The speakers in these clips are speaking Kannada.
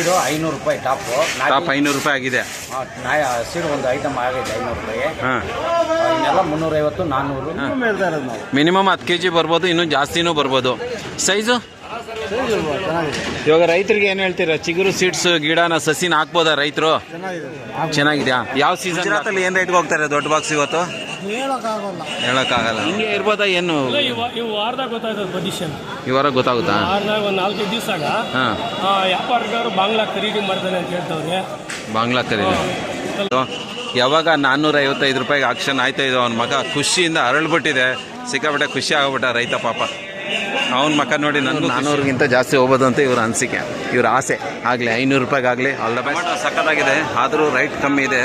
ಸೀಡು 500 ರೂಪಾಯಿ ಟಾಪ್ 500 ರೂಪಾಯಿ ಆಗಿದೆ. ಸೀಡು ಒಂದು ಐಟಮ್ ಆಗಿದೆ 500 ರೂಪಾಯಿ. ಹಾಂ, ಇನ್ನೆಲ್ಲ 350 400 ಮಿನಿಮಮ್ 10 kg ಬರ್ಬೋದು, ಇನ್ನೂ ಜಾಸ್ತಿನೂ ಬರ್ಬೋದು. ಸೈಜು ಇವಾಗ ರೈತರಿಗೆ ಏನು ಹೇಳ್ತೀರಾ? ಚಿಗುರು ಸೀಡ್ಸ್ ಗಿಡನ ಸಸಿನ ಹಾಕ್ಬೋದಾ ರೈತರು? ಚೆನ್ನಾಗಿದೆಯಾ? ಯಾವ ಸೀಸನ್ ಏನು ರೇಟ್ಗೆ ಹೋಗ್ತಾರೆ ದೊಡ್ಡ ಬಾಕ್ಸ್ ಇವತ್ತು? ಹೇಳಕ್ಕಾಗಲ್ಲ. ಹಿಂಗೆ ಇರ್ಬೋದಾ ಏನು? ಈ ವಾರ ಗೊತ್ತಾಗುತ್ತಾ? ಒಂದು 4-5 ದಿವಸ ವ್ಯಾಪಾರಗಾರರು ಬಾಂಗ್ಲಾ ಖರೀದಿ ಮಾಡ್ತಾನೆ ಅಂತ ಹೇಳ್ತವ್ರೆ. ಬಾಂಗ್ಲಾ ಖರೀದಿ ಯಾವಾಗ 455 ರೂಪಾಯಿಗೆ ಆಕ್ಷನ್ ಆಯ್ತಾ ಇದು. ಅವನ ಮಗ ಖುಷಿಯಿಂದ ಅರಳ್ಬಿಟ್ಟಿದೆ, ಸಿಕ್ಕಾಬಿಟ್ಟೆ ಖುಷಿ ಆಗ್ಬಿಟ್ಟ ರೈತ ಪಾಪ. ಅವನ ಮಕ್ಕ ನೋಡಿ ನನಗೂ 400ಗಿಂತ ಜಾಸ್ತಿ ಹೋಗ್ಬೋದು ಅಂತ ಇವ್ರ ಅನಿಸಿಕೆ, ಇವ್ರ ಆಸೆ. ಆಗಲಿ 500 ರೂಪಾಯಿಗಾಗಲಿ ಆಲ್ ದ ಬೆಸ್ಟ್. ಸಕ್ಕತ್ತಾಗಿದೆ, ಆದರೂ ರೈಟ್ ಕಮ್ಮಿ ಇದೆ.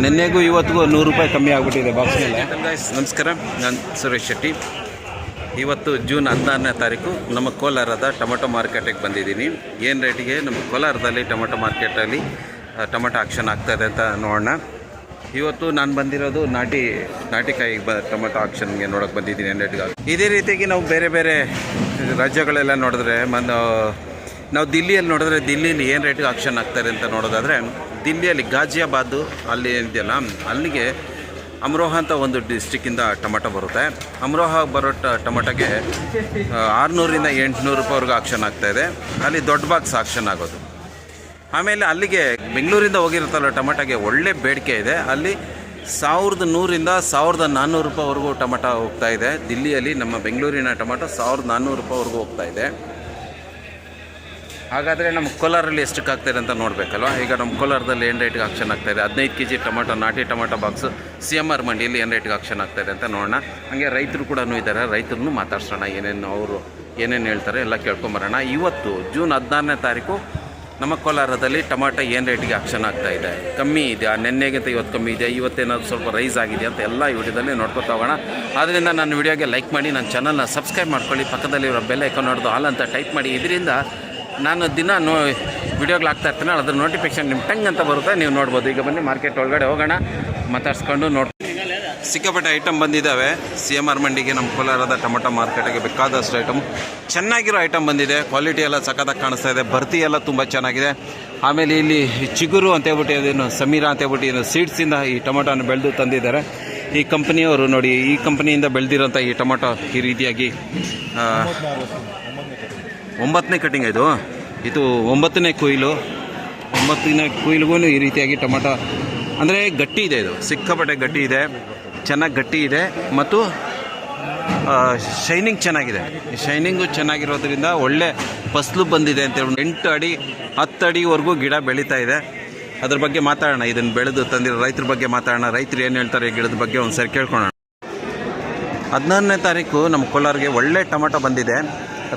ನಿನ್ನೆಗೂ ಇವತ್ತಿಗೂ 100 ರೂಪಾಯಿ ಕಮ್ಮಿ ಆಗಿಬಿಟ್ಟಿದೆ ಬಾಕ್ಸ್ ಮೇಲೆ. ನಮಸ್ಕಾರ, ನಾನು ಸುರೇಶ್ ಶೆಟ್ಟಿ. ಇವತ್ತು ಜೂನ್ 16ನೇ ತಾರೀಕು ನಮ್ಮ ಕೋಲಾರದ ಟೊಮೆಟೊ ಮಾರ್ಕೆಟಿಗೆ ಬಂದಿದ್ದೀನಿ. ಏನು ರೇಟಿಗೆ ನಮ್ಮ ಕೋಲಾರದಲ್ಲಿ ಟೊಮೆಟೊ ಮಾರ್ಕೆಟಲ್ಲಿ ಟೊಮೆಟೊ ಆಕ್ಷನ್ ಆಗ್ತಾಯಿದೆ ಅಂತ ನೋಡೋಣ. ಇವತ್ತು ನಾನು ಬಂದಿರೋದು ನಾಟಿಕಾಯಿ ಟೊಮೆಟೊ ಆಕ್ಷನ್ಗೆ ನೋಡೋಕೆ ಬಂದಿದ್ದೀನಿ. ಏನು ರೇಟಿಗೆ ಇದೇ ರೀತಿಯಾಗಿ ನಾವು ಬೇರೆ ಬೇರೆ ರಾಜ್ಯಗಳೆಲ್ಲ ನೋಡಿದ್ರೆ ನಾವು ದಿಲ್ಲಿಯಲ್ಲಿ ನೋಡಿದ್ರೆ ದಿಲ್ಲಿಯಲ್ಲಿ ಏನು ರೇಟಿಗೆ ಆಕ್ಷನ್ ಆಗ್ತಾರೆ ಅಂತ ನೋಡೋದಾದರೆ, ದಿಲ್ಲಿಯಲ್ಲಿ ಗಾಜಿಯಾಬಾದು ಅಲ್ಲಿ ಏನಿದೆಯಲ್ಲ ಅಲ್ಲಿಗೆ ಅಮ್ರೋಹ ಅಂತ ಒಂದು ಡಿಸ್ಟಿಕ್ಕಿಂದ ಟೊಮೆಟೊ ಬರುತ್ತೆ. ಅಮ್ರೋಹ ಬರೋ ಟೊಮೆಟೊಗೆ 600ರಿಂದ 800 ರೂಪಾಯಿವರೆಗೂ ಆಕ್ಷನ್ ಆಗ್ತಾಯಿದೆ. ಅಲ್ಲಿ ದೊಡ್ಡ ಬಾಕ್ಸ್ ಆಕ್ಷನ್ ಆಗೋದು. ಆಮೇಲೆ ಅಲ್ಲಿಗೆ ಬೆಂಗಳೂರಿಂದ ಹೋಗಿರುತ್ತಲ್ಲ ಟೊಮೆಟೊಗೆ ಒಳ್ಳೆ ಬೇಡಿಕೆ ಇದೆ. ಅಲ್ಲಿ 1100ರಿಂದ 1400 ರೂಪಾಯಿವರೆಗೂ ಟೊಮೆಟೊ ಹೋಗ್ತಾ ಇದೆ. ದಿಲ್ಲಿಯಲ್ಲಿ ನಮ್ಮ ಬೆಂಗಳೂರಿನ ಟೊಮೆಟೊ 1400 ರೂಪಾಯಿವರೆಗೂ ಹೋಗ್ತಾ ಇದೆ. ಹಾಗಾದರೆ ನಮ್ಮ ಕೋಲಾರಲ್ಲಿ ಎಷ್ಟಕ್ಕೆ ಆಗ್ತಾಯಿದೆ ಅಂತ ನೋಡಬೇಕಲ್ವ. ಈಗ ನಮ್ಮ ಕೋಲಾರದಲ್ಲಿ ಏನು ರೇಟಿಗೆ ಆಕ್ಷನ್ ಆಗ್ತಾಯಿದೆ? 15 kg ಟೊಮೆಟೊ ನಾಟಿ ಟೊಮೆಟೊ ಬಾಕ್ಸು CMR ಮಂಡಿಯಲ್ಲಿ ಏನು ರೇಟಿಗೆ ಆಕ್ಷನ್ ಆಗ್ತಾಯಿದೆ ಅಂತ ನೋಡೋಣ. ಹಾಗೆ ರೈತರು ಕೂಡ ಇದ್ದಾರೆ, ರೈತರನ್ನು ಮಾತಾಡ್ಸೋಣ. ಅವರು ಏನೇನು ಹೇಳ್ತಾರೆ ಎಲ್ಲ ಕೇಳ್ಕೊಂಬರೋಣ. ಇವತ್ತು ಜೂನ್ 16ನೇ ತಾರೀಕು ನಮ್ಮ ಕೋಲಾರದಲ್ಲಿ ಟೊಮೆಟೊ ಏನು ರೇಟಿಗೆ ಆಕ್ಷನ್ ಆಗ್ತಾಯಿದೆ, ಕಮ್ಮಿ ಇದೆಯಾ, ನೆನ್ನೆಗಿಂತ ಇವತ್ತು ಕಮ್ಮಿ ಇದೆ, ಇವತ್ತೇನಾದ್ರು ಸ್ವಲ್ಪ ರೈಸ್ ಆಗಿದೆ ಅಂತ ಎಲ್ಲ ಈ ವಿಡಿಯೋದಲ್ಲಿ ನೋಡ್ಕೊತಾ ಹೋಗೋಣ. ಆದ್ದರಿಂದ ನನ್ನ ವಿಡಿಯೋಗೆ ಲೈಕ್ ಮಾಡಿ, ನನ್ನ ಚಾನಲ್ನ ಸಬ್ಸ್ಕ್ರೈಬ್ ಮಾಡ್ಕೊಳ್ಳಿ, ಪಕ್ಕದಲ್ಲಿರೋ ಬೆಲ್ ಐಕಾನ್ ನೋಡೋದು ಹಾಲ್ ಅಂತ ಟೈಪ್ ಮಾಡಿ. ಇದರಿಂದ ನಾನು ದಿನ ವಿಡಿಯೋಗಳು ಹಾಕ್ತಾ ಇರ್ತೀನಿ, ಅದ್ರ ನೋಟಿಫಿಕೇಷನ್ ನಿಮ್ಮ ಟಂಗ್ ಅಂತ ಬರುತ್ತೆ, ನೀವು ನೋಡ್ಬೋದು. ಈಗ ಬನ್ನಿ ಮಾರ್ಕೆಟ್ ಒಳಗಡೆ ಹೋಗೋಣ, ಮಾತಾಡ್ಸ್ಕೊಂಡು ಸಿಕ್ಕಾಪಟ್ಟೆ ಐಟಮ್ ಬಂದಿದ್ದಾವೆ CMR ಮಂಡಿಗೆ. ನಮ್ಮ ಕೋಲಾರದ ಟೊಮೆಟೊ ಮಾರ್ಕೆಟಿಗೆ ಬೇಕಾದಷ್ಟು ಐಟಮ್, ಚೆನ್ನಾಗಿರೋ ಐಟಮ್ ಬಂದಿದೆ. ಕ್ವಾಲಿಟಿ ಎಲ್ಲ ಸಖತ್ತಾಗಿ ಕಾಣಿಸ್ತಾ ಇದೆ, ಭರ್ತಿ ಎಲ್ಲ ತುಂಬ ಚೆನ್ನಾಗಿದೆ. ಆಮೇಲೆ ಇಲ್ಲಿ ಚಿಗುರು ಅಂತೇಳ್ಬಿಟ್ಟು ಅದೇನು ಸಮೀರಾ ಅಂತೇಳ್ಬಿಟ್ಟು ಏನು ಸೀಡ್ಸಿಂದ ಈ ಟೊಮೆಟೊನ ಬೆಳೆದು ತಂದಿದ್ದಾರೆ. ಈ ಕಂಪ್ನಿಯವರು ನೋಡಿ, ಈ ಕಂಪ್ನಿಯಿಂದ ಬೆಳೆದಿರೋಂಥ ಈ ಟೊಮೆಟೊ ಈ ರೀತಿಯಾಗಿ 9ನೇ ಕಟಿಂಗ್ ಇದು 9ನೇ ಕೊಯ್ಲು. 9ನೇ ಕೊಯ್ಲಿಗೂ ಈ ರೀತಿಯಾಗಿ ಟೊಮೆಟೊ ಅಂದರೆ ಗಟ್ಟಿ ಇದೆ, ಇದು ಸಿಕ್ಕಾಪಟ್ಟೆ ಗಟ್ಟಿ ಇದೆ, ಚೆನ್ನಾಗಿ ಗಟ್ಟಿ ಇದೆ ಮತ್ತು ಶೈನಿಂಗ್ ಚೆನ್ನಾಗಿದೆ. ಶೈನಿಂಗು ಚೆನ್ನಾಗಿರೋದ್ರಿಂದ ಒಳ್ಳೆ ಫಸಲು ಬಂದಿದೆ ಅಂತೇಳಿ 8 ಅಡಿ 10 ಅಡಿವರೆಗೂ ಗಿಡ ಬೆಳೀತಾ ಇದೆ. ಅದ್ರ ಬಗ್ಗೆ ಮಾತಾಡೋಣ, ಇದನ್ನು ಬೆಳೆದು ತಂದಿರೋ ರೈತರ ಬಗ್ಗೆ ಮಾತಾಡೋಣ. ರೈತರು ಏನು ಹೇಳ್ತಾರೆ ಗಿಡದ ಬಗ್ಗೆ ಒಂದು ಸರಿ ಕೇಳ್ಕೊಳ್ಳೋಣ. 16ನೇ ತಾರೀಕು ನಮ್ಮ ಕೋಲಾರಿಗೆ ಒಳ್ಳೆ ಟೊಮೆಟೊ ಬಂದಿದೆ,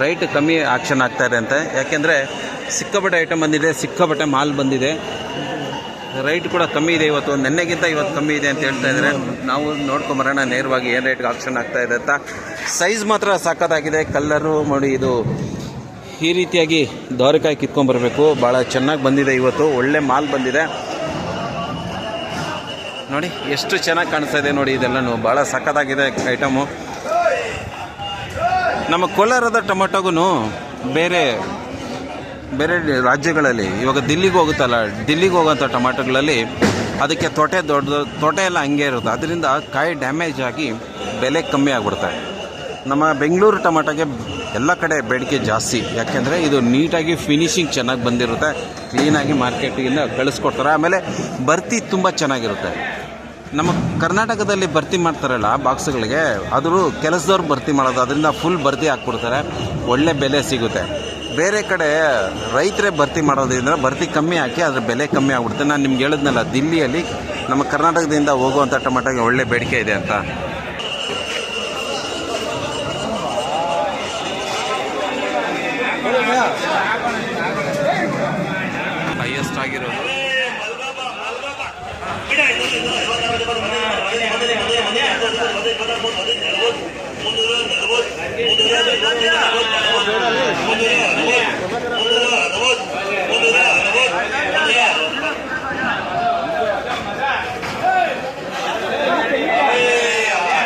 ರೈಟ್ ಕಮ್ಮಿ ಆಕ್ಷನ್ ಆಗ್ತಾಯಿದೆ ಅಂತ. ಯಾಕೆಂದರೆ ಸಿಕ್ಕಾಪಟ್ಟೆ ಐಟಮ್ ಬಂದಿದೆ, ಸಿಕ್ಕಾಪಟ್ಟೆ ಮಾಲ್ ಬಂದಿದೆ, ರೈಟ್ ಕೂಡ ಕಮ್ಮಿ ಇದೆ. ಇವತ್ತು ನೆನ್ನೆಗಿಂತ ಇವತ್ತು ಕಮ್ಮಿ ಇದೆ ಅಂತ ಹೇಳ್ತಾ ಇದ್ದಾರೆ. ನಾವು ನೋಡ್ಕೊಂಬರೋಣ ನೇರವಾಗಿ ಏನು ರೇಟ್ಗೆ ಆಕ್ಷನ್ ಆಗ್ತಾಯಿದೆ ಅಂತ. ಸೈಜ್ ಮಾತ್ರ ಸಾಕತ್ತಾಗಿದೆ, ಕಲ್ಲರು ನೋಡಿ, ಇದು ಈ ರೀತಿಯಾಗಿ ದೋರೆಕಾಯಿ ಕಿತ್ಕೊಂಡ್ಬರ್ಬೇಕು, ಭಾಳ ಚೆನ್ನಾಗಿ ಬಂದಿದೆ. ಇವತ್ತು ಒಳ್ಳೆ ಮಾಲ್ ಬಂದಿದೆ ನೋಡಿ, ಎಷ್ಟು ಚೆನ್ನಾಗಿ ಕಾಣಿಸ್ತಾ ಇದೆ ನೋಡಿ. ಇದೆಲ್ಲನೂ ಭಾಳ ಸಖತ್ತಾಗಿದೆ ಐಟಮು. ನಮ್ಮ ಕೋಲಾರದ ಟೊಮೆಟೊಗೂ ಬೇರೆ ಬೇರೆ ರಾಜ್ಯಗಳಲ್ಲಿ ಇವಾಗ ದಿಲ್ಲಿಗೆ ಹೋಗುತ್ತಲ್ಲ, ದಿಲ್ಲಿಗೆ ಹೋಗೋಂಥ ಟೊಮೆಟೊಗಳಲ್ಲಿ ಅದಕ್ಕೆ ತೊಟೆ ಎಲ್ಲ ಹಂಗೆ ಇರುತ್ತೆ. ಅದರಿಂದ ಕಾಯಿ ಡ್ಯಾಮೇಜ್ ಆಗಿ ಬೆಲೆ ಕಮ್ಮಿ ಆಗಿಬಿಡುತ್ತೆ. ನಮ್ಮ ಬೆಂಗಳೂರು ಟೊಮೆಟೊಗೆ ಎಲ್ಲ ಕಡೆ ಬೇಡಿಕೆ ಜಾಸ್ತಿ, ಯಾಕೆಂದರೆ ಇದು ನೀಟಾಗಿ ಫಿನಿಶಿಂಗ್ ಚೆನ್ನಾಗಿ ಬಂದಿರುತ್ತೆ, ಕ್ಲೀನಾಗಿ ಮಾರ್ಕೆಟಿಂದ ಕಳಿಸ್ಕೊಡ್ತಾರೆ. ಆಮೇಲೆ ಭರ್ತಿ ತುಂಬ ಚೆನ್ನಾಗಿರುತ್ತೆ. ನಮ್ಮ ಕರ್ನಾಟಕದಲ್ಲಿ ಭರ್ತಿ ಮಾಡ್ತಾರಲ್ಲ ಬಾಕ್ಸ್ಗಳಿಗೆ, ಆದರೂ ಕೆಲಸದವ್ರು ಭರ್ತಿ ಮಾಡೋದು, ಅದರಿಂದ ಫುಲ್ ಭರ್ತಿ ಹಾಕ್ಬಿಡ್ತಾರೆ, ಒಳ್ಳೆ ಬೆಲೆ ಸಿಗುತ್ತೆ. ಬೇರೆ ಕಡೆ ರೈತರೇ ಭರ್ತಿ ಮಾಡೋದ್ರಿಂದ ಭರ್ತಿ ಕಮ್ಮಿ ಹಾಕಿ ಅದ್ರ ಬೆಲೆ ಕಮ್ಮಿ ಆಗ್ಬಿಡುತ್ತೆ. ನಾನು ನಿಮ್ಗೆ ಹೇಳಿದ್ನಲ್ಲ, ದಿಲ್ಲಿಯಲ್ಲಿ ನಮ್ಮ ಕರ್ನಾಟಕದಿಂದ ಹೋಗುವಂಥ ಟೊಮೆಟೊಗೆ ಒಳ್ಳೆ ಬೇಡಿಕೆ ಇದೆ ಅಂತ. ಹೈಯೆಸ್ಟ್ ಆಗಿರೋದು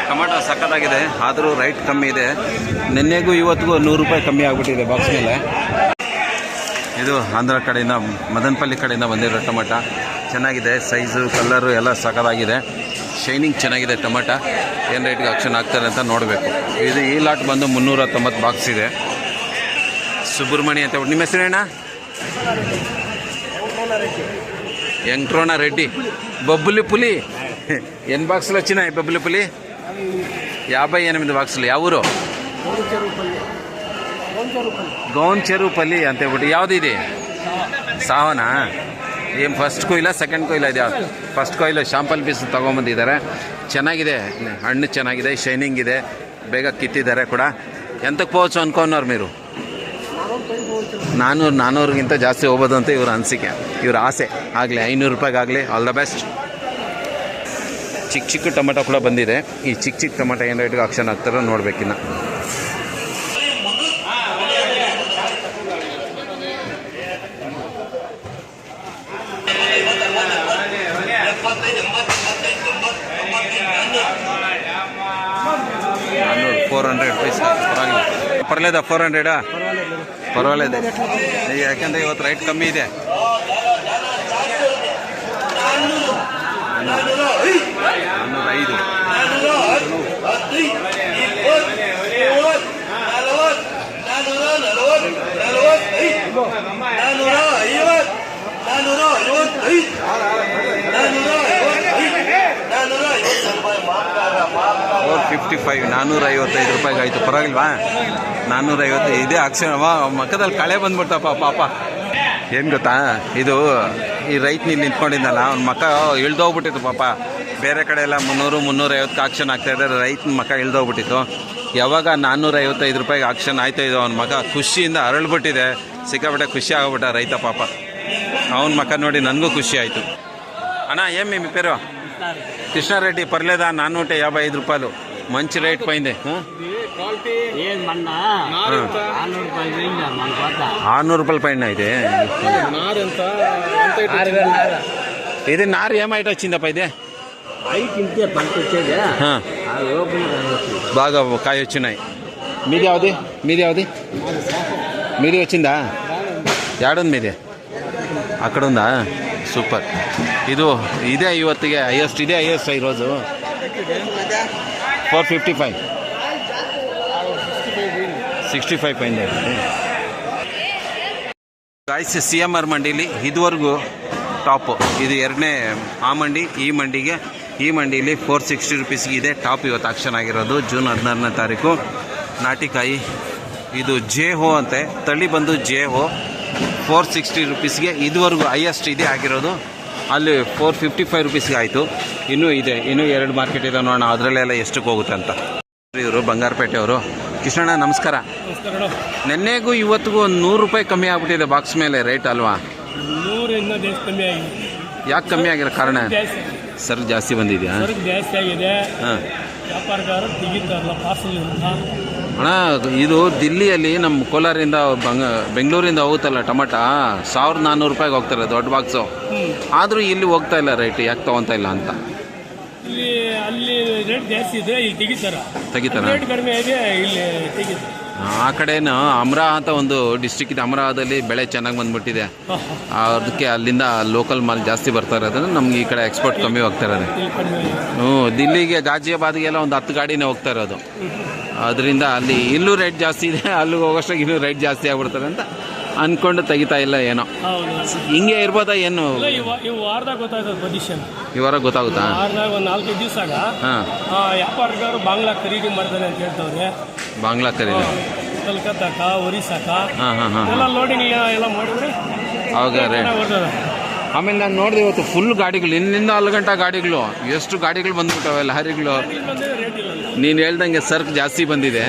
ಟೊಮೆಟೊ ಸಕ್ಕತ್ತಾಗಿದೆ, ಆದರೂ ರೈಟ್ ಕಮ್ಮಿ ಇದೆ. ನಿನ್ನೆಗೂ ಇವತ್ತಿಗೂ 100 ರೂಪಾಯಿ ಕಮ್ಮಿ ಆಗಿಬಿಟ್ಟಿದೆ ಬಾಕ್ಸ್ ಮೇಲೆ. ಇದು ಆಂಧ್ರ ಕಡೆಯಿಂದ ಮದನಪಲ್ಲಿ ಕಡೆಯಿಂದ ಬಂದಿರೋ ಟೊಮಟ ಚೆನ್ನಾಗಿದೆ, ಸೈಜು ಕಲ್ಲರು ಎಲ್ಲ ಸಖತ್ತಾಗಿದೆ, ಶೈನಿಂಗ್ ಚೆನ್ನಾಗಿದೆ. ಟೊಮಟ ಏನು ರೇಟ್ಗೆ ಆಕ್ಷನ್ ಆಗ್ತಾರೆ ಅಂತ ನೋಡಬೇಕು. ಇದು ಈ ಲಾಟ್ ಬಂದು 390 ಬಾಕ್ಸ್ ಇದೆ. ಸುಬ್ರಹ್ಮಣ್ಯ ಅಂತ ನಿಮ್ಮ ಹೆಸರೇನ? వెంకట్రమణ రెడ్డి. బొబ్బులి పులి ఎన్ని బాక్సులు వచ్చినాయి? బొబ్బులి పులి 58 బాక్సులు. ఎవరు? గౌన్ చెరువుపల్లి అంతే. ఒకటి ಯಾವುದು ಇದೆ? ಸಾವನಾ? ಏನು ಫಸ್ಟ್ ಕೊಯ್ಲ ಸೆಕೆಂಡ್ ಕೊಯ್ಲ ಇದೆ? ಫಸ್ಟ್ ಕೊಯ್ಲು ಶಾಂಪಲ್ ಪೀಸ್ ತೊಗೊಂಬಂದಿದ್ದಾರೆ. ಚೆನ್ನಾಗಿದೆ, ಹಣ್ಣು ಚೆನ್ನಾಗಿದೆ, ಶೈನಿಂಗ್ ಇದೆ, ಬೇಗ ಕಿತ್ತಿದ್ದಾರೆ ಕೂಡ. ಎಂತಕ್ಕೆ పోవచ్చు ಅನ್ಕೊಂಡವ್ರು మీరు? 400ಗಿಂತ ಜಾಸ್ತಿ ಹೋಗ್ಬೋದು ಅಂತ ಇವ್ರ ಅನಿಸಿಕೆ, ಇವ್ರ ಆಸೆ. ಆಗಲಿ 500 ರೂಪಾಯಿಗಾಗಲಿ, ಆಲ್ ದ ಬೆಸ್ಟ್. ಚಿಕ್ಕ ಚಿಕ್ಕ ಟೊಮೆಟೊ ಕೂಡ ಬಂದಿದೆ. ಈ ಚಿಕ್ಕ ಚಿಕ್ಕ ಟೊಮೆಟೊ ಏನು ರೇಟ್ಗೆ ಆಕ್ಷನ್ ಆಗ್ತಾರೋ ನೋಡ್ಬೇಕಿನ್ನ. ₹400 ಪರವಾಗಿಲ್ಲ. ಪರಲೇದ 400? ಪರವಾಗಿಲ್ಲ, ಯಾಕಂದರೆ ಇವತ್ತು ರೈಟ್ ಕಮ್ಮಿ ಇದೆ. 405. ₹455 ಆಯಿತು. ಪರವಾಗಿಲ್ವಾ? 450 ಇದೇ ಆಕ್ಷನ್. ಮಕ್ಕದಲ್ಲಿ ಕಳೆ ಬಂದ್ಬಿಡ್ತಪ್ಪ ಪಾಪ. ಏನು ಗೊತ್ತಾ, ಇದು ಈ ರೈತ ನೀನು ನಿಂತ್ಕೊಂಡಿದ್ದಲ್ಲ, ಅವ್ನ ಮಕ್ಕ ಇಳ್ದೋಗ್ಬಿಟ್ಟಿತ್ತು ಪಾಪ. ಬೇರೆ ಕಡೆ ಎಲ್ಲ 300-350 ಆಕ್ಷನ್ ಆಗ್ತಾಯಿದ್ದಾರೆ, ರೈತನ ಮಕ್ಕ ಇಳ್ದೋಗ್ಬಿಟ್ಟಿತ್ತು. ಯಾವಾಗ ₹455 ಆಕ್ಷನ್ ಆಯ್ತಾ ಇದು, ಅವ್ನ ಮಗ ಖುಷಿಯಿಂದ ಅರಳ್ಬಿಟ್ಟಿದೆ. ಸಿಕ್ಕಾಬಿಟ್ಟೆ ಖುಷಿ ಆಗೋಗ್ಬಿಟ್ಟ ರೈತ ಪಾಪ. ಅವನ ಮಕ್ಕ ನೋಡಿ ನನಗೂ ಖುಷಿ ಆಯಿತು. అన్న ఏం మీ పేరు? కృష్ణారెడ్డి. పర్లేదా? ₹455 మంచి రేట్ పోయింది. ₹600 పైన అయితే ఇది నారు ఏమైతే వచ్చిందప్ప? ఇదే బాగా కాయ వచ్చినాయి. మీది యావది? మీది వచ్చిందా? ఏడుంది మీది? అక్కడ ఉందా? సూపర్. ఇదే ಇವತ್ತಿಗೆ ಹೈಯೆಸ್ಟ್. ಇದೇ ಹೈಯೆಸ್ಟ್ ఈరోజు. 455 65 ಪೈಂದ. ಗಾಯ್ಸ್, CMR ಮಂಡಿಲಿ ಇದುವರೆಗೂ ಟಾಪು. ಇದು ಎರಡನೇ ಆ ಮಂಡಿ. ಈ ಮಂಡಿಲಿ ₹460 ಇದೆ ಟಾಪ್. ಇವತ್ತು ಆಕ್ಷನ್ ಆಗಿರೋದು ಜೂನ್ 16ನೇ ತಾರೀಕು. ನಾಟಿಕಾಯಿ ಇದು ಜೇಹೋ ಅಂತೆ, ತಳಿ ಬಂದು ಜೇಹೋ. ₹460 ಇದುವರೆಗೂ ಹೈಯೆಸ್ಟ್ ಇದೇ ಆಗಿರೋದು. ಅಲ್ಲಿ ₹455 ಆಯಿತು. ಇನ್ನೂ ಇದೆ, ಇನ್ನೂ 2 ಮಾರ್ಕೆಟ್ ಇದೆ, ನೋಡೋಣ ಅದರಲ್ಲೆಲ್ಲ ಎಷ್ಟಕ್ಕೆ ಹೋಗುತ್ತೆ ಅಂತ. ಇವರು ಬಂಗಾರಪೇಟೆ ಅವರು. ಕೃಷ್ಣಣ್ಣ ನಮಸ್ಕಾರ. ನೆನ್ನೆಗೂ ಇವತ್ತಿಗೂ ₹100 ಕಮ್ಮಿ ಆಗ್ಬಿಟ್ಟಿದೆ ಬಾಕ್ಸ್ ಮೇಲೆ ರೇಟ್ ಅಲ್ವಾ? ಯಾಕೆ ಕಮ್ಮಿ ಆಗಿರೋ ಕಾರಣ? ಸರಕು ಜಾಸ್ತಿ ಬಂದಿದೆಯಾ? ಜಾಸ್ತಿ ಆಗಿದೆ. ಹಾಂ ಅಣ್ಣ, ಇದು ದಿಲ್ಲಿಯಲ್ಲಿ ನಮ್ಮ ಕೋಲಾರಿಂದ ಬೆಂಗಳೂರಿಂದ ಹೋಗುತ್ತಲ್ಲ ಟೊಮಟ, ₹1400 ಹೋಗ್ತಾರೆ ದೊಡ್ಡ ಬಾಕ್ಸು. ಆದರೂ ಇಲ್ಲಿ ಹೋಗ್ತಾ ಇಲ್ಲ ರೇಟ್. ಯಾಕೆ ತೊಗೊತಾ ಇಲ್ಲ ಅಂತ? ಅಲ್ಲಿ ರೇಟ್ ಜಾಸ್ತಿ ಇದೆ, ಇಲ್ಲಿ ತೆಗಿತಾರ. ರೇಟ್ ಕಡಿಮೆ ಇದೆ, ಇಲ್ಲಿ ತೆಗಿತಾರೆ. ಆ ಕಡೆನೂ ಅಮರಾ ಅಂತ ಒಂದು ಡಿಸ್ಟ್ರಿಕ್ಟ್ ಇದೆ. ಅಮರಾದಲ್ಲಿ ಬೆಳೆ ಚೆನ್ನಾಗಿ ಬಂದ್ಬಿಟ್ಟಿದೆ. ಅದಕ್ಕೆ ಅಲ್ಲಿಂದ ಲೋಕಲ್ ಮಾಲ್ ಜಾಸ್ತಿ ಬರ್ತಾ ಇರೋದ್ರಿಂದ ನಮ್ಗೆ ಈ ಕಡೆ ಎಕ್ಸ್ಪೋರ್ಟ್ ಕಮ್ಮಿ ಹೋಗ್ತಾ ಇರೋದು. ದಿಲ್ಲಿಗೆ ಗಾಜಿಯಾಬಾದ್ಗೆಲ್ಲ ಒಂದು 10 ಗಾಡಿನೇ ಹೋಗ್ತಾ ಇರೋದು. ಅದರಿಂದ ಅಲ್ಲಿ ಇಲ್ಲೂ ರೇಟ್ ಜಾಸ್ತಿ ಇದೆ, ಅಲ್ಲಿಗೆ ಹೋಗೋಷ್ಟಾಗಿ ಇನ್ನೂ ರೇಟ್ ಜಾಸ್ತಿ ಆಗ್ಬಿಡ್ತಾರೆ ಅಂತ ಅಂದ್ಕೊಂಡು ತೆಗಿತಾ ಇಲ್ಲ ಏನೋ. ಹಿಂಗೆ ಇರ್ಬೋದಾ ಏನು? ಈ ವಾರ ಗೊತ್ತಾಗುತ್ತಾ? 4-5 ದಿವಸ ವ್ಯಾಪಾರಗಾರರು ಬಾಂಗ್ಲಾ ಖರೀದಿ ಮಾಡ್ತಾರೆ ಅಂತ ಹೇಳ್ತವ್ರೆ. ಬಾಂಗ್ಲಾ ಖರೀದಿ ಕಲ್ಕತ್ತಾಕ, ಒರಿಸ್ಸಾಕ ಎಲ್ಲ ಲೋಡಿಂಗ್ ಎಲ್ಲ ಮಾಡಿದ್ರೆ ಅವಾಗ ರೇಟ್. ಆಮೇಲೆ ನಾನು ನೋಡಿದೆ ಇವತ್ತು ಫುಲ್ ಗಾಡಿಗಳು, ಇಲ್ಲಿಂದ 4 ಗಂಟೆ ಗಾಡಿಗಳು, ಎಷ್ಟು ಗಾಡಿಗಳು ಬಂದ್ಬಿಟ್ಟವೆ, ಲಾರಿಗಳು. ನೀನು ಹೇಳ್ದಂಗೆ ಸರಕು ಜಾಸ್ತಿ ಬಂದಿದೆ,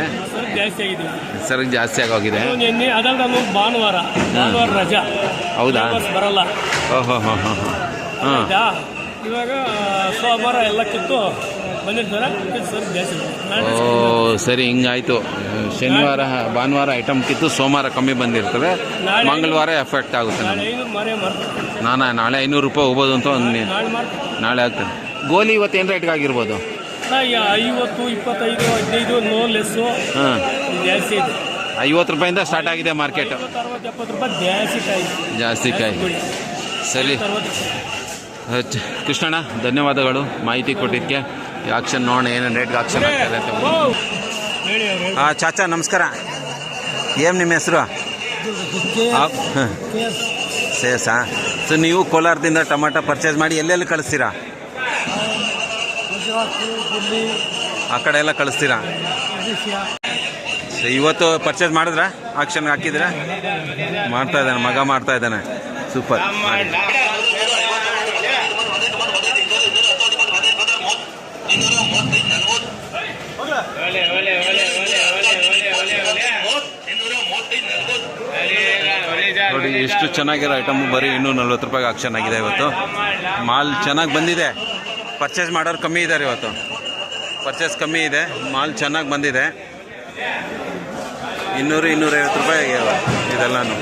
ಸರಕು ಜಾಸ್ತಿ ಆಗೋಗಿದೆ. ಭಾನುವಾರ ರಜಾ. ಹೌದಾ? ಬರಲ್ಲ. ಓಹೋ ಹಾಂ ಹಾಂ ಹಾಂ. ಇವಾಗ ಸೋಮವಾರ ಎಲ್ಲ ಕಿತ್ತು ಬಂದಿರ್ತಾರೆ. ಓ ಸರಿ, ಹಿಂಗಾಯ್ತು. ಶನಿವಾರ ಭಾನುವಾರ ಐಟಮ್ ಕಿತ್ತು ಸೋಮವಾರ ಕಮ್ಮಿ ಬಂದಿರ್ತವೆ, ಮಂಗಳವಾರ ಎಫೆಕ್ಟ್ ಆಗುತ್ತೆ. ನಾಳೆ ₹500 ಹೋಗ್ಬೋದು ಅಂತ ನಾಳೆ ಆಗ್ತದೆ. ಗೋಲಿ ಇವತ್ತು ಏನು ರೇಟ್ಗೆ ಆಗಿರ್ಬೋದು? 50, 25, 15 ನೋ ಲೆಸ್ಸು. ಜಾಸ್ತಿ ಇದೆ. 50 ರೂಪಾಯಿಂದ ಸ್ಟಾರ್ಟ್ ಆಗಿದೆ ಮಾರ್ಕೆಟ್. 60, 70 ರೂಪಾಯಿ ಜಾಸ್ತಿ ಕಾಯಿ. ಜಾಸ್ತಿ ಕಾಯಿ. ಸರಿ 60. ಕೃಷ್ಣಣ್ಣ, ಧನ್ಯವಾದಗಳು ಮಾಹಿತಿ ಕೊಟ್ಟಿದ್ದಕ್ಕೆ. ಆಕ್ಷನ್ ನೋಡೋಣ ಏನೇನು ರೇಟ್ಗೆ ಆಕ್ಷನ್ ಆಗ್ತದೆ ಅಂತ. ಹಾಂ ಚಾಚಾ ನಮಸ್ಕಾರ. ಏನು ನಿಮ್ಮ ಹೆಸರು? ಸೇಸಾ. ಸೊ ನೀವು ಕೋಲಾರದಿಂದ ಟೊಮಾಟೊ ಪರ್ಚೇಸ್ ಮಾಡಿ ಎಲ್ಲೆಲ್ಲಿ ಕಳಿಸ್ತೀರಾ? ಆ ಕಡೆ ಎಲ್ಲ ಕಳಿಸ್ತೀರಾ? ಸೊ ಇವತ್ತು ಪರ್ಚೇಸ್ ಮಾಡಿದ್ರಾ? ಆಕ್ಷನ್ಗೆ ಹಾಕಿದ್ದೀರಾ? ಮಾಡ್ತಾ ಇದ್ದಾನೆ, ಮಗ ಮಾಡ್ತಾ ಇದ್ದಾನೆ. ಸೂಪರ್. ನೋಡಿ ಎಷ್ಟು ಚೆನ್ನಾಗಿರೋ ಐಟಮ್, ಬರೀ 240 ರೂಪಾಯಿಗೆ ಆಕ್ಷನ್ ಆಗಿದೆ ಇವತ್ತು. ಮಾಲ್ ಚೆನ್ನಾಗಿ ಬಂದಿದೆ. ಪರ್ಚೇಸ್ ಮಾಡೋರು ಕಮ್ಮಿ ಇದ್ದಾರೆ ಇವತ್ತು. ಪರ್ಚೇಸ್ ಕಮ್ಮಿ ಇದೆ, ಮಾಲ್ ಚೆನ್ನಾಗಿ ಬಂದಿದೆ. 200-250 ರೂಪಾಯಿ ಇದೆಲ್ಲನೂ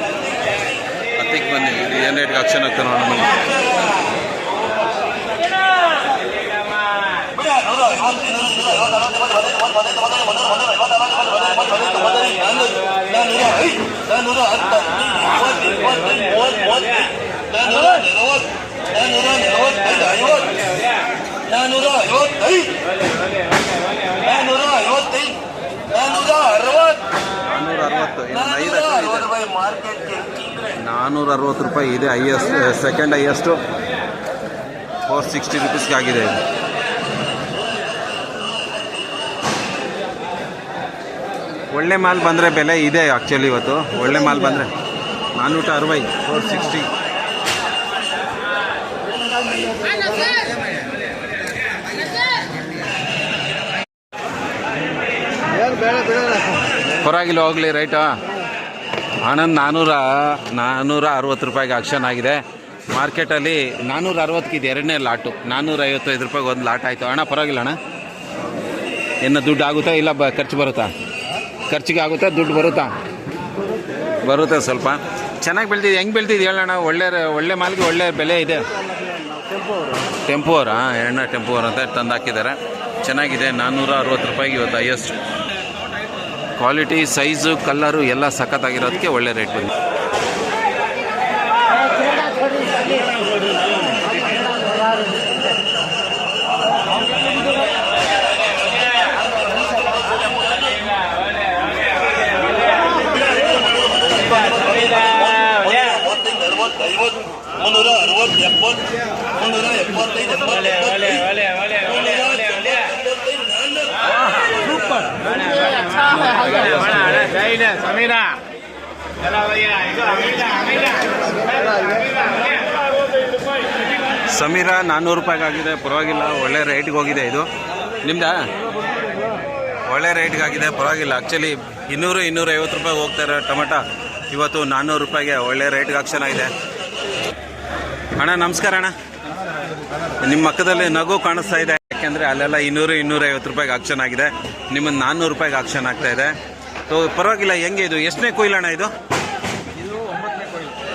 ಹತ್ತಿಗೆ ಬಂದಿದೆ. ಏನು ರೇಟ್ಗೆ ಆಕ್ಷನ್ ಆಗ್ತದೆ ನೋಡೋಣ. ₹460 ಇದೆ. ಹೈಯೆಸ್ಟ್, ಸೆಕೆಂಡ್ ಹೈಯೆಸ್ಟು 460 ರೂಪೀಸ್ಗೆ ಆಗಿದೆ ಇದು. ಒಳ್ಳೆ ಮಾಲ್ ಬಂದರೆ ಬೆಲೆ ಇದೆ ಆ್ಯಕ್ಚುಲಿ ಇವತ್ತು. ಒಳ್ಳೆ ಮಾಲ್ ಬಂದರೆ 460, 460. ಪರವಾಗಿಲ್ಲ, ಹೋಗಲಿ ರೈಟಾ. ಆನಂದ್ 460 ರೂಪಾಯಿಗೆ ಆಕ್ಷನ್ ಆಗಿದೆ ಮಾರ್ಕೆಟಲ್ಲಿ. 460 ಎರಡನೇ ಲಾಟು. 455 ರೂಪಾಯಿಗೆ ಒಂದು ಲಾಟ್ ಆಯಿತು. ಅಣ್ಣ ಪರವಾಗಿಲ್ಲ ಅಣ್ಣ. ಇನ್ನು ದುಡ್ಡು ಆಗುತ್ತಾ ಇಲ್ಲ ಖರ್ಚು ಬರುತ್ತಾ? ಖರ್ಚಿಗೆ ಆಗುತ್ತಾ, ದುಡ್ಡು ಬರುತ್ತಾ? ಬರುತ್ತೆ ಸ್ವಲ್ಪ. ಚೆನ್ನಾಗಿ ಬೆಳ್ತಿದ್ದು. ಹೆಂಗೆ ಬೆಳ್ತಿದ್ದು ಹೇಳೋಣ. ಒಳ್ಳೆ ಮಾಲ್ಗೆ ಒಳ್ಳೆ ಬೆಲೆ ಇದೆ. ಟೆಂಪೋ ಅವರಾ? ಎಣ್ಣೆ ಟೆಂಪೋ ಅವರ ಅಂತ ತಂದು ಹಾಕಿದ್ದಾರೆ. ಚೆನ್ನಾಗಿದೆ. 460 ರೂಪಾಯಿಗೆ ಇವತ್ತು ಹೈಯೆಸ್ಟ್. ಕ್ವಾಲಿಟಿ, ಸೈಜು, ಕಲ್ಲರು ಎಲ್ಲ ಸಖತ್ತಾಗಿರೋದಕ್ಕೆ ಒಳ್ಳೆ ರೇಟ್ ಬಂದಿದೆ. ಸಮೀರಾ 400 ರೂಪಾಯಿಗೆ ಆಗಿದೆ. ಪರವಾಗಿಲ್ಲ, ಒಳ್ಳೆ ರೇಟ್ಗೆ ಹೋಗಿದೆ. ಇದು ನಿಮ್ದಾ? ಒಳ್ಳೆ ರೇಟ್ಗೆ ಆಗಿದೆ, ಪರವಾಗಿಲ್ಲ. ಆ್ಯಕ್ಚುಲಿ 200-250 ರೂಪಾಯಿಗೆ ಹೋಗ್ತಾರೆ ಟೊಮೆಟೊ. ಇವತ್ತು 400 ರೂಪಾಯಿಗೆ ಒಳ್ಳೆ ರೇಟ್ಗೆ ಆಕ್ಷನ್ ಆಗಿದೆ. ಅಣ್ಣ ನಮಸ್ಕಾರ ಅಣ್ಣ. ನಿಮ್ಮ ಮಕ್ಕದಲ್ಲಿ ನಗು ಕಾಣಿಸ್ತಾ ಇದೆ. ಯಾಕೆಂದರೆ ಅಲ್ಲೆಲ್ಲ 200-250 ರೂಪಾಯಿಗೆ ಆಕ್ಷನ್ ಆಗಿದೆ. ನಿಮ್ಮನ್ನು 400 ರೂಪಾಯಿಗೆ ಆಕ್ಷನ್ ಆಗ್ತಾ ಇದೆ. ಸೊ ಪರವಾಗಿಲ್ಲ. ಹೆಂಗೆ ಇದು? ಎಷ್ಟನೇ ಕೊಯ್ಲು ಅಣ್ಣ ಇದು?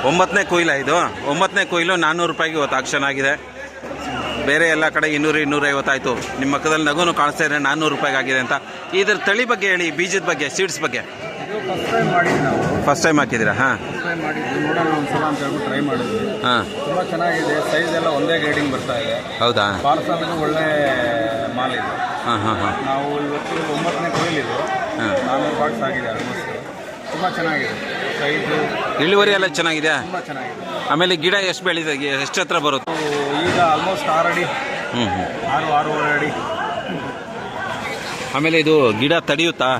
9ನೇ ಕೊಯ್ಲ ಇದು. 9ನೇ ಕೊಯ್ಲು 400 ರೂಪಾಯಿಗೆ ಇವತ್ತು ಆಕ್ಷನ್ ಆಗಿದೆ. ಬೇರೆ ಎಲ್ಲ ಕಡೆ 200-250 ಆಯಿತು. ನಿಮ್ಮ ಮಕ್ಕದಲ್ಲಿ ನಗುನು ಕಾಣಿಸ್ತಾ ಇದೆ 400 ರೂಪಾಯಿಗೆ ಆಗಿದೆ ಅಂತ. ಇದ್ರ ತಳಿ ಬಗ್ಗೆ ಹೇಳಿ, ಬೀಜದ ಬಗ್ಗೆ, ಸೀಡ್ಸ್ ಬಗ್ಗೆ. ಫಸ್ಟ್ ಟೈಮ್ ಹಾಕಿದ್ದೀರಾ? ಹಾಂ, ನೋಡೋಣ ಒಂದ್ಸಲ ಅಂತ ಹೇಳ್ಬಿಟ್ಟು ಟ್ರೈ ಮಾಡಿದ್ವಿ. ಹಾಂ, ತುಂಬ ಚೆನ್ನಾಗಿದೆ. ಸೈಜ್ ಎಲ್ಲ ಒಂದೇ ಗ್ರೇಡಿಂಗ್ ಬರ್ತಾ ಇದೆ. ಹೌದಾ? ಪಾರ್ಸಲ್ಗೂ ಒಳ್ಳೆ ಮಾಲ್ ಇದೆ. ಹಾಂ ಹಾಂ ಹಾಂ. ನಾವು ಇವತ್ತು 9ನೇ ಕೊಯ್ಲಿದ್ದು. 400 ಬಾಕ್ಸ್ ಆಗಿದೆ ಆಲ್ಮೋಸ್ಟ್. ತುಂಬ ಚೆನ್ನಾಗಿದೆ. ಸೈಜು, ಇಳುವರಿ ಎಲ್ಲ ಚೆನ್ನಾಗಿದೆ. ತುಂಬ ಚೆನ್ನಾಗಿದೆ. ಆಮೇಲೆ ಗಿಡ ಎಷ್ಟು ಬೆಳೀಇದೆ? ಎಷ್ಟು ಹತ್ರ ಬರುತ್ತೆ? ಈಗ ಆಲ್ಮೋಸ್ಟ್ 6 ಅಡಿ, 6-6.5 ಅಡಿ. ಆಮೇಲೆ ಇದು ಗಿಡ ತಡೆಯುತ್ತಾ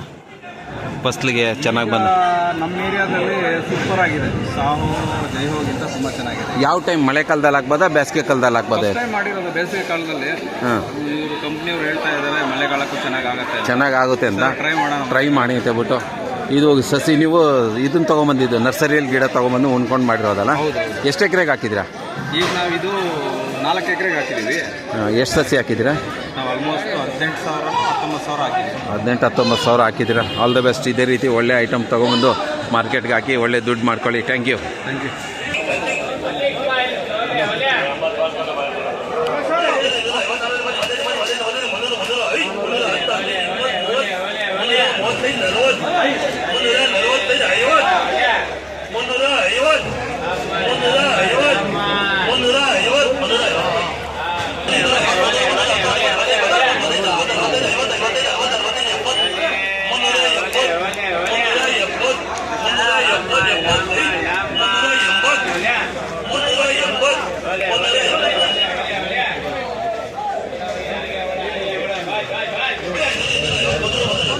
ಫಸ್ಲಿಗೆ? ಚೆನ್ನಾಗಿ ಬಂದ ನಮ್ಮ ಏರಿಯಾದಲ್ಲಿ ಸೂಪರ್ ಆಗಿದೆ. ಸಾಹು ಜೈಹೋಗಿಂತ ತುಂಬ ಚೆನ್ನಾಗಿದೆ. ಯಾವ ಟೈಮ್? ಮಳೆಗಾಲದಲ್ಲಿ ಹಾಕ್ಬೋದಾ, ಬೇಸಿಗೆ ಕಾಲದಲ್ಲಿ ಹಾಕ್ಬೋದಾ? ಮಾಡಿರೋದು ಬೇಸಿಗೆ ಕಾಲದಲ್ಲಿ. ಹಾಂ, ಇವರು ಕಂಪ್ನಿಯವ್ರು ಹೇಳ್ತಾ ಇದ್ದಾರೆ ಮಳೆಗಾಲಕ್ಕೂ ಚೆನ್ನಾಗುತ್ತೆ ಅಂತ. ಟ್ರೈ ಮಾಡಿ ಅಂತ ಹೇಳ್ಬಿಟ್ಟು. ಇದು ಸಸಿ ನೀವು ಇದನ್ನು ತೊಗೊಂಬಂದಿದ್ದು ನರ್ಸರಿಯಲ್ಲಿ ಗಿಡ ತೊಗೊಂಬಂದು ಉಣ್ಕೊಂಡು ಮಾಡಿರೋದಲ್ಲ? ಎಷ್ಟು ಎಕರೆಗೆ ಹಾಕಿದ್ದೀರಾ? ಈಗ ನಾವು ಇದು 4 ಎಕರೆಗೆ ಹಾಕಿದ್ದೀವಿ. ಎಷ್ಟು ಸಸಿ ಹಾಕಿದ್ದೀರಾ? ನಾವು ಆಲ್ಮೋಸ್ಟ್ 18,000-19,000 ಹಾಕಿದ್ದೀವಿ. 18,000-19,000 ಹಾಕಿದ್ದೀರಾ. All the best. ಇದೇ ರೀತಿ ಒಳ್ಳೆ ಐಟಮ್ ತೊಗೊಂಬಂದು ಮಾರ್ಕೆಟ್ಗೆ ಹಾಕಿ ಒಳ್ಳೆ ದುಡ್ಡು ಮಾಡ್ಕೊಳ್ಳಿ. Thank you. Hey!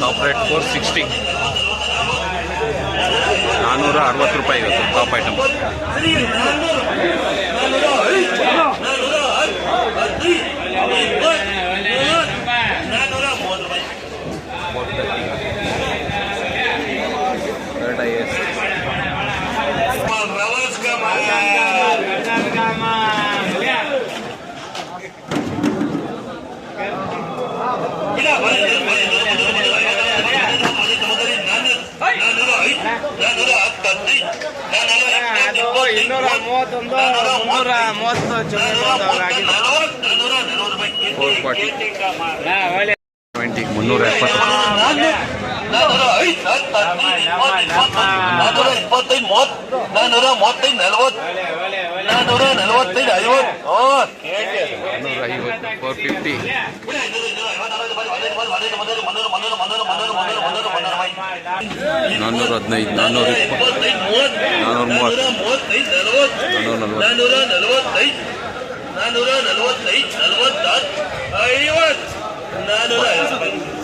Top rate 460, 460 ರೂಪಾಯಿ ಇವತ್ತು top item.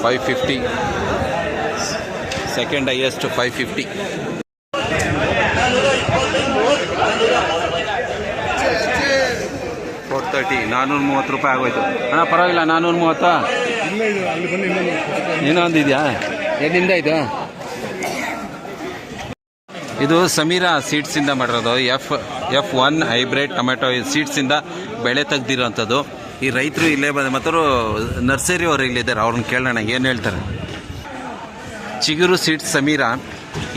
$550. Second highest to $550. $430, 430 ರೂಪಾಯಿ ಆಗೋಯ್ತು ಅಣ್ಣ. ಪರವಾಗಿಲ್ಲ, 430. ಇನ್ನೊಂದಿದೆಯಾ? ಎಲ್ಲಿಂದ ಇದು? ಇದು ಸಮೀರಾ ಸೀಡ್ಸಿಂದ ಮಾಡಿರೋದು. F1 ಹೈಬ್ರಿಡ್ ಟೊಮೆಟೊ ಸೀಡ್ಸಿಂದ ಬೆಳೆ ತೆಗ್ದಿರೋಂಥದ್ದು. ಈ ರೈತರು ಇಲ್ಲೇ ಬಂದ ಮತ್ತು ನರ್ಸರಿ ಅವರು ಇಲ್ಲಿದ್ದಾರೆ, ಅವ್ರನ್ನ ಕೇಳೋಣ ಏನು ಹೇಳ್ತಾರೆ. ಚಿಗುರು ಸೀಡ್ಸ್ ಸಮೀರಾ,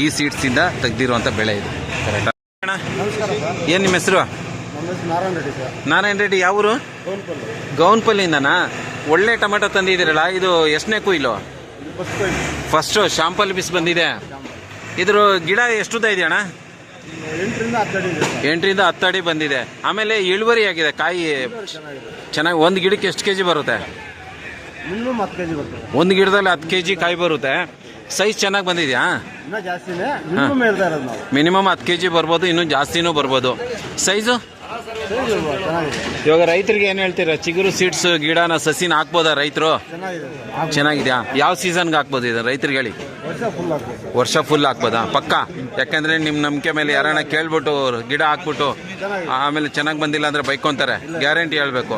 ಈ ಸೀಡ್ಸಿಂದ ತೆಗ್ದಿರುವಂಥ ಬೆಳೆ ಇದು. ಕರೆಕ್ಟಾ ಅಣ್ಣ? ಏನು ನಿಮ್ಮ ಹೆಸರು? ನಾರಾಯಣ ರೆಡ್ಡಿ. ಯಾವರು? ಗೌನ್ಪಲ್ಲಿಂದನಾ? ಒಳ್ಳೆ ಟೊಮೆಟೊ ತಂದಿದ್ದೀರಲ್ಲ, ಇದು ಎಷ್ಟನೇ ಕುಯ್ಲು? ಫಸ್ಟು ಶಾಂಪಲ್ ಬಿಸ್ ಬಂದಿದೆ. ಇದ್ರ ಗಿಡ ಎಷ್ಟುದ ಇದೆ ಅಣ್ಣ? 8ರಿಂದ 10 ಅಡಿ ಬಂದಿದೆ. ಆಮೇಲೆ ಇಳುವರಿ ಆಗಿದೆ, ಕಾಯಿ ಚೆನ್ನಾಗಿ. ಒಂದು ಗಿಡಕ್ಕೆ ಎಷ್ಟು ಕೆಜಿ ಬರುತ್ತೆ? ಒಂದು ಗಿಡದಲ್ಲಿ 10 ಕೆಜಿ ಕಾಯಿ ಬರುತ್ತೆ. ಸೈಜ್ ಚೆನ್ನಾಗಿ ಬಂದಿದ್ಯಾ? ಮಿನಿಮಮ್ 10 ಕೆಜಿ ಬರ್ಬೋದು, ಇನ್ನೂ ಜಾಸ್ತಿನೂ ಬರ್ಬೋದು. ಸೈಜು ಇವಾಗ ರೈತರಿಗೆ ಏನು ಹೇಳ್ತೀರಾ? ಚಿಗುರು ಸೀಡ್ಸ್ ಗಿಡನ ಸಸಿನ ಹಾಕ್ಬೋದಾ ರೈತರು? ಚೆನ್ನಾಗಿದ್ಯಾ? ಯಾವ ಸೀಸನ್ಗೆ ಹಾಕ್ಬೋದು ಇದು ರೈತರಿಗೆ ಹೇಳಿ? ವರ್ಷ ಫುಲ್ ಹಾಕ್ಬೋದಾ? ಪಕ್ಕ? ಯಾಕಂದ್ರೆ ನಿಮ್ಮ ನಂಬಿಕೆ ಮೇಲೆ ಯಾರನ್ನ ಕೇಳ್ಬಿಟ್ಟು ಗಿಡ ಹಾಕ್ಬಿಟ್ಟು ಆಮೇಲೆ ಚೆನ್ನಾಗಿ ಬಂದಿಲ್ಲ ಅಂದ್ರೆ ಬೈಕೊಂತಾರೆ. ಗ್ಯಾರಂಟಿ ಹೇಳ್ಬೇಕು.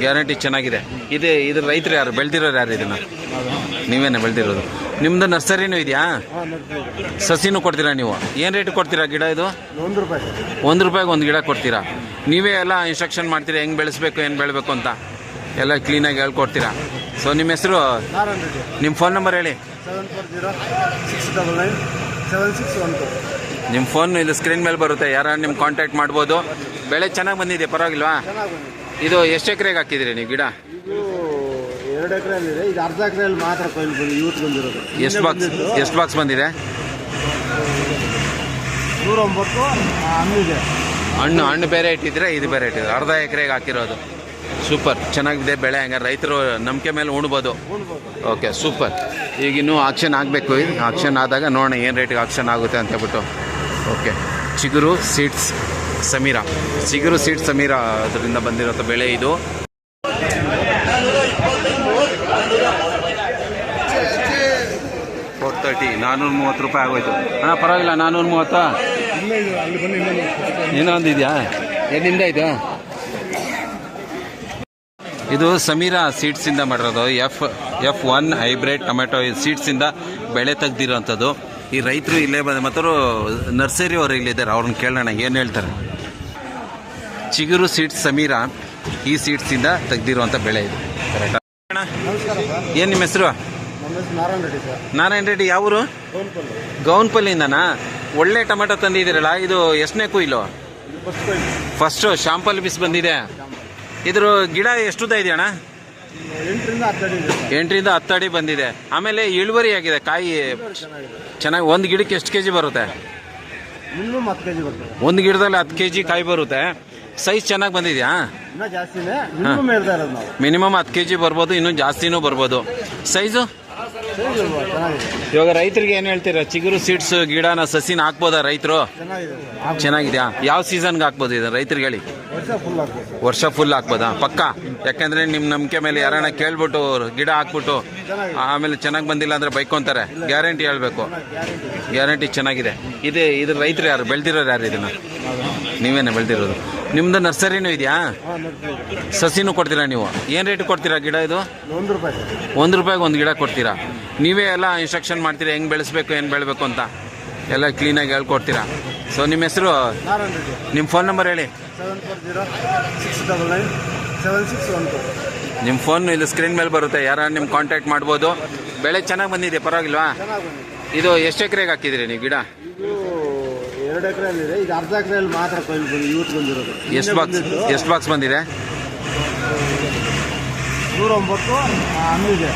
ಗ್ಯಾರಂಟಿ ಚೆನ್ನಾಗಿದೆ. ಇದು ರೈತರು ಯಾರು ಬೆಳೆದಿರೋರು? ಯಾರು ಇದನ್ನ? ನೀವೇನೆ ಬೆಳೆದಿರೋದು? ನಿಮ್ದು ನರ್ಸರಿನೂ ಇದೆಯಾ? ಸಸಿನೂ ಕೊಡ್ತೀರಾ ನೀವು? ಏನು ರೇಟ್ ಕೊಡ್ತೀರಾ ಗಿಡ ಇದು? $1 ಒಂದು ಗಿಡ ಕೊಡ್ತೀರಾ? ನೀವೇ ಎಲ್ಲ ಇನ್ಸ್ಟ್ರಕ್ಷನ್ ಮಾಡ್ತೀರಾ ಹೆಂಗೆ ಬೆಳೆಸ್ಬೇಕು, ಏನು ಬೆಳಬೇಕು ಅಂತ ಎಲ್ಲ ಕ್ಲೀನಾಗಿ ಹೇಳ್ಕೊಡ್ತೀರಾ? ಸೊ ನಿಮ್ಮ ಹೆಸರು, ನಿಮ್ಮ ಫೋನ್ ನಂಬರ್ ಹೇಳಿ. 740-699-7612. ನಿಮ್ಮ ಫೋನ್ ಇದು ಸ್ಕ್ರೀನ್ ಮೇಲೆ ಬರುತ್ತೆ, ಯಾರು ನಿಮ್ಮ ಕಾಂಟ್ಯಾಕ್ಟ್ ಮಾಡ್ಬೋದು. ಬೆಳೆ ಚೆನ್ನಾಗಿ ಬಂದಿದೆ, ಪರವಾಗಿಲ್ವಾ? ಇದು ಎಷ್ಟು ಎಕರೆಗೆ ಹಾಕಿದ್ದೀರಿ ನೀವು ಗಿಡ? ಇದು 2 ಎಕರೆಯಲ್ಲಿದೆ. ಇದು ಅರ್ಧ ಎಕರೆಯಲ್ಲಿ ಮಾತ್ರ ಕೊಯ್ಲು ಬಂದು ಯೂತ್ ಬಂದಿರೋದು. ಎಷ್ಟು ಬಾಕ್ಸ್ ಬಂದಿದೆ? 109 ಹಣ್ಣಿದೆ. ಹಣ್ಣು ಬೇರೆ ಇಟ್ಟಿದ್ರೆ ಇದು ಬೇರೆ ಇಟ್ಟಿದ್ರೆ ಅರ್ಧ ಎಕರೆಗೆ ಹಾಕಿರೋದು. ಸೂಪರ್, ಚೆನ್ನಾಗಿದೆ ಬೆಳೆ. ಹಂಗೆ ರೈತರು ನಂಬಿಕೆ ಮೇಲೆ ಉಣ್ಬೋದು. Okay, super. ಈಗ ಇನ್ನೂ ಆಕ್ಷನ್ ಆಗಬೇಕು. ಆಕ್ಷನ್ ಆದಾಗ ನೋಡೋಣ ಏನು ರೇಟಿಗೆ ಆಕ್ಷನ್ ಆಗುತ್ತೆ ಅಂತ ಹೇಳ್ಬಿಟ್ಟು. ಓಕೆ, ಚಿಗುರು ಸೀಡ್ಸ್ ಸಮೀರಾ, ಚಿಗುರು ಸೀಡ್ಸ್ ಸಮೀರಾ ಅದರಿಂದ ಬಂದಿರೋ ಬೆಳೆ ಇದು. $430, 430 ರೂಪಾಯಿ ಆಗೋಯ್ತು ಅಣ್ಣ. ಪರವಾಗಿಲ್ಲ, 430. ಇನ್ನೊಂದಿದೆಯಾ? ಎಲ್ಲಿಂದ ಇದು? ಇದು ಸಮೀರಾ ಸೀಡ್ಸಿಂದ ಮಾಡಿರೋದು. F1 ಹೈಬ್ರಿಡ್ ಟೊಮೆಟೊ ಸೀಡ್ಸಿಂದ ಬೆಳೆ ತೆಗ್ದಿರೋಂಥದ್ದು. ಈ ರೈತರು ಇಲ್ಲೇ ಬಂದ ಮತ್ತು ನರ್ಸರಿ ಅವರು ಇಲ್ಲಿದ್ದಾರೆ, ಅವ್ರನ್ನ ಕೇಳೋಣ ಏನು ಹೇಳ್ತಾರೆ. ಚಿಗುರು ಸೀಡ್ಸ್ ಸಮೀರಾ, ಈ ಸೀಡ್ಸಿಂದ ತೆಗ್ದಿರುವಂಥ ಬೆಳೆ ಇದು. ಕರೆಕ್ಟಾ ಅಣ್ಣ? ಏನು ನಿಮ್ಮ ಹೆಸರು? ನಾರಾಯಣ ರೆಡ್ಡಿ. ಯಾವರು? ಗೌನ್ಪಲ್ಲಿಂದನಾ? ಒಳ್ಳೆ ಟೊಮೆಟೊ ತಂದಿದ್ದೀರಲ್ಲ, ಇದು ಎಷ್ಟನೇ ಕುಯ್ಲು? ಫಸ್ಟು ಶಾಂಪಲ್ ಬಿಸ್ ಬಂದಿದೆ. ಇದ್ರ ಗಿಡ ಎಷ್ಟುದ ಇದೆ ಅಣ್ಣ? 8ರಿಂದ 10 ಅಡಿ ಇದೆ. 8ರಿಂದ 10 ಅಡಿ ಬಂದಿದೆ. ಆಮೇಲೆ ಇಳುವರಿ ಆಗಿದೆ, ಕಾಯಿ ಚೆನ್ನಾಗಿ. ಒಂದು ಗಿಡಕ್ಕೆ ಎಷ್ಟು ಕೆಜಿ ಬರುತ್ತೆ? ಮಿನಿಮಮ್ 10 ಕೆಜಿ ಬರ್ತದೆ. ಒಂದು ಗಿಡದಲ್ಲಿ 10 ಕೆಜಿ ಕಾಯಿ ಬರುತ್ತೆ. ಸೈಜ್ ಚೆನ್ನಾಗಿ ಬಂದಿದೆಯಾ? ಇನ್ನೂ ಜಾಸ್ತಿನೇ, ಮಿನಿಮಮ್ ಹೇಳ್ತಾ ಇರೋದು ನಾವು. ಮಿನಿಮಮ್ 10 ಕೆಜಿ ಬರ್ಬೋದು, ಇನ್ನೂ ಜಾಸ್ತಿನೂ ಬರ್ಬೋದು. ಸೈಜು ಚೆನ್ನಾಗಿದೆ. ಇವಾಗ ರೈತರಿಗೆ ಏನು ಹೇಳ್ತೀರಾ? ಚಿಗುರು ಸೀಡ್ಸ್ ಗಿಡನ ಸಸಿನ ಹಾಕ್ಬೋದಾ ರೈತರು? ಚೆನ್ನಾಗಿದೆ. ಚೆನ್ನಾಗಿದೆಯಾ? ಯಾವ ಸೀಸನ್ಗೆ ಹಾಕ್ಬೋದು ಇದು ರೈತರಿಗೆ ಹೇಳಿ? ವರ್ಷ ಫುಲ್ ಆಗ್ತದೆ. ವರ್ಷ ಫುಲ್ ಹಾಕ್ಬೋದಾ? ಪಕ್ಕ? ಯಾಕಂದ್ರೆ ನಿಮ್ಮ ನಂಬಿಕೆ ಮೇಲೆ ಯಾರನ್ನ ಕೇಳ್ಬಿಟ್ಟು ಗಿಡ ಹಾಕ್ಬಿಟ್ಟು ಆಮೇಲೆ ಚೆನ್ನಾಗಿ ಬಂದಿಲ್ಲ ಅಂದ್ರೆ ಬೈಕೊಂತಾರೆ. ಗ್ಯಾರಂಟಿ ಹೇಳ್ಬೇಕು. ಗ್ಯಾರಂಟಿ ಚೆನ್ನಾಗಿದೆ. ಇದು ರೈತರು ಯಾರು ಬೆಳೆದಿರೋರು? ಯಾರು ಇದನ್ನ? ನೀವೇನೆ ಬೆಳೆದಿರೋದು? ನಿಮ್ದು ನರ್ಸರಿನೂ ಇದೆಯಾ? ಸಸಿನೂ ಕೊಡ್ತೀರಾ ನೀವು? ಏನು ರೇಟ್ ಕೊಡ್ತೀರಾ ಗಿಡ ಇದು? 1 ರೂಪಾಯಿ. 1 ರೂಪಾಯಿಗೆ ಒಂದು ಗಿಡ ಕೊಡ್ತೀರಾ? ನೀವೇ ಎಲ್ಲ ಇನ್ಸ್ಟ್ರಕ್ಷನ್ ಮಾಡ್ತೀರಾ ಹೆಂಗೆ ಬೆಳೆಸ್ಬೇಕು, ಏನು ಬೆಳಬೇಕು ಅಂತ ಎಲ್ಲ ಕ್ಲೀನಾಗಿ ಹೇಳ್ಕೊಡ್ತೀರಾ? ಸೊ ನಿಮ್ಮ ಹೆಸರು, ನಿಮ್ಮ ಫೋನ್ ನಂಬರ್ ಹೇಳಿ. 7406997612. ನಿಮ್ಮ ಫೋನ್ ಇದು ಸ್ಕ್ರೀನ್ ಮೇಲೆ ಬರುತ್ತೆ, ಯಾರು ನಿಮ್ಮ ಕಾಂಟ್ಯಾಕ್ಟ್ ಮಾಡ್ಬೋದು. ಬೆಳೆ ಚೆನ್ನಾಗಿ ಬಂದಿದೆ, ಪರವಾಗಿಲ್ವಾ? ಇದು ಎಷ್ಟು ಎಕರೆಗೆ ಹಾಕಿದಿರಿ ನೀವು ಗಿಡ? ಇದು 2 ಎಕರೆಯಲ್ಲಿದೆ. ಇದು ಅರ್ಧ ಎಕರೆಯಲ್ಲಿ ಮಾತ್ರ ಕೊಯ್ಲು ಇವತ್ತು ಬಂದಿರೋದು. ಎಷ್ಟು ಬಾಕ್ಸ್ ಬಂದಿದೆ? 109 ಹಣ್ಣು ಇದೆ.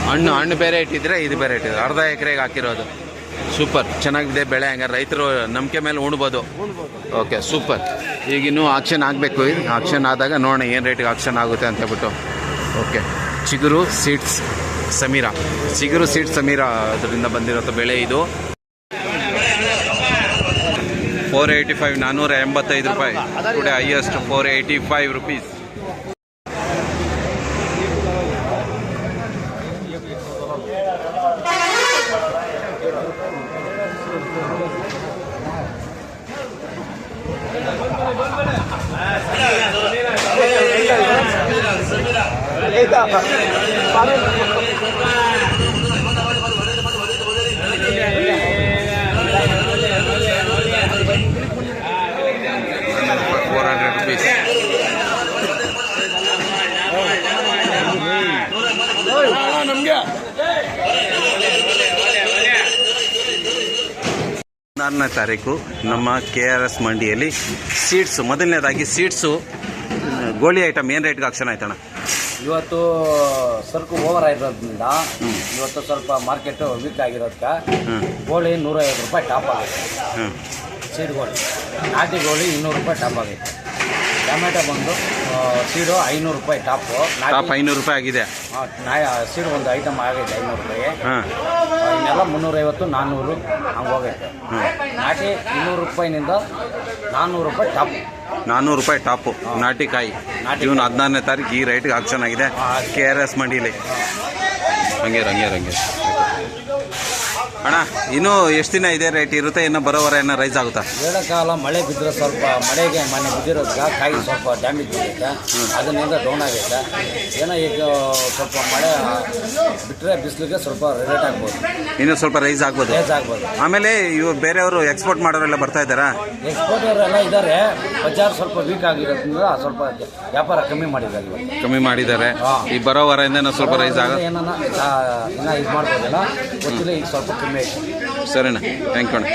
ಹಣ್ಣು ಬೇರೆ ಇಟ್ಟಿದ್ರೆ ಇದು ಬೇರೆ ಇಟ್ಟಿದ್ರೆ ಅರ್ಧ ಎಕರೆಗೆ ಹಾಕಿರೋದು. ಸೂಪರ್, ಚೆನ್ನಾಗಿದೆ ಬೆಳೆ. ಹಂಗಾರೆ ರೈತರು ನಂಬಿಕೆ ಮೇಲೆ ಉಣ್ಬೋದು. Okay, super. ಈಗ ಇನ್ನೂ ಆಕ್ಷನ್ ಆಗಬೇಕು. ಇದು ಆಕ್ಷನ್ ಆದಾಗ ನೋಡೋಣ ಏನು ರೇಟಿಗೆ ಆಕ್ಷನ್ ಆಗುತ್ತೆ ಅಂತ ಹೇಳ್ಬಿಟ್ಟು. ಓಕೆ, ಚಿಗುರು ಸೀಡ್ಸ್ ಸಮೀರಾ ಅದರಿಂದ ಬಂದಿರೋ ಬೆಳೆ ಇದು. 485, 485 ರೂಪಾಯಿ. Today highest 485 rupees. ನಮಗೆ 16ನೇ ತಾರೀಕು ನಮ್ಮ KRS ಮಂಡಿಯಲ್ಲಿ ಸೀಡ್ಸು, ಮೊದಲನೇದಾಗಿ ಸೀಡ್ಸು ಗೋಳಿ ಐಟಮ್ ಏನು ರೇಟ್ಗೆ ಆಕ್ಷನ್ ಆಯ್ತಣ್ಣ? ಇವತ್ತು ಸರಕು ಓವರ್ ಆಗಿರೋದ್ರಿಂದ ಇವತ್ತು ಸ್ವಲ್ಪ ಮಾರ್ಕೆಟು ವೀಕ್ ಆಗಿರೋದಕ್ಕೆ ಗೋಳಿ 150 ರೂಪಾಯಿ ಟಾಪ್ ಆಗುತ್ತೆ. ಸೀಡ್ ಗೋಳಿ, ನಾಟಿ ಗೋಳಿ 200 ರೂಪಾಯಿ ಟಾಪ್ ಆಗೈತೆ. ಟೊಮೆಟೊ ಬಂದು ಸೀಡು 500 ರೂಪಾಯಿ ಟಾಪು. ಟಾಪ್ 500 ರೂಪಾಯಿ ಆಗಿದೆ. ಸೀಡು ಒಂದು ಐಟಮ್ ಆಗೈತೆ 500 ರೂಪಾಯಿ. ಇನ್ನೆಲ್ಲ 350, 400 ಹಂಗೆ ಹೋಗೈತೆ. ನಾಟಿ 200 ರೂಪಾಯಿನಿಂದ 400 ರೂಪಾಯಿ ಟಾಪ್. 400 ರೂಪಾಯಿ ಟಾಪು ನಾಟಿ ಕಾಯಿ. ಜೂನ್ 16ನೇ ತಾರೀಕು ಈ ರೇಟ್ಗೆ ಆಕ್ಷನ್ ಆಗಿದೆ KRS ಮಂಡಿಲಿ. ಹಂಗೆ ಅಣ್ಣ, ಇನ್ನೂ ಎಷ್ಟು ದಿನ ಇದೇ ರೇಟ್ ಇರುತ್ತೆ? ಇನ್ನು ಬರೋ ವಾರ ಏನೋ ರೈಸ್ ಆಗುತ್ತಾ? ಕಾಲ ಮಳೆ ಬಿದ್ದರೆ ಸ್ವಲ್ಪ ಮಳೆಗೆ ಮನೆ ಬಿದ್ದಿರೋದಕ್ಕೆ ಕಾಯಿ ಸ್ವಲ್ಪ ಡ್ಯಾಮೇಜ್ ಬಿದ್ದೈತೆ. ಅದರಿಂದ ಡೌನ್ ಆಗೈತೆ. ಏನೋ ಈಗ ಸ್ವಲ್ಪ ಮಳೆ ಬಿಟ್ಟರೆ ಬಿಸಿಲಿಗೆ ಸ್ವಲ್ಪ ರೇಟ್ ಆಗ್ಬೋದು, ಇನ್ನೂ ಸ್ವಲ್ಪ ರೈಸ್ ಆಗ್ಬೋದು. ಆಮೇಲೆ ಇವು ಬೇರೆಯವರು ಎಕ್ಸ್ಪೋರ್ಟ್ ಮಾಡೋರೆಲ್ಲ ಬರ್ತಾ ಇದ್ದಾರಾ? ಎಕ್ಸ್ಪೋರ್ಟ್ ಅವರೆಲ್ಲ ಇದ್ದಾರೆ. ಬಜಾರ್ ಸ್ವಲ್ಪ ವೀಕ್ ಆಗಿರೋದ್ರಿಂದ ಸ್ವಲ್ಪ ವ್ಯಾಪಾರ ಕಮ್ಮಿ ಮಾಡಿದ್ದಾರೆ. ಈ ಬರೋ ವಾರದಿಂದ ಸ್ವಲ್ಪ ರೈಸ್ ಆಗ ಏನನ್ನ ಇದು ಮಾಡ್ಬೋದಲ್ಲ ಗೊತ್ತಿಲ್ಲ. ಈಗ ಸ್ವಲ್ಪ ಕಮ್ಮಿ ಆಯ್ತು. ಸರಿನಾ, ಥ್ಯಾಂಕ್ ಯು ಅಣ್ಣ.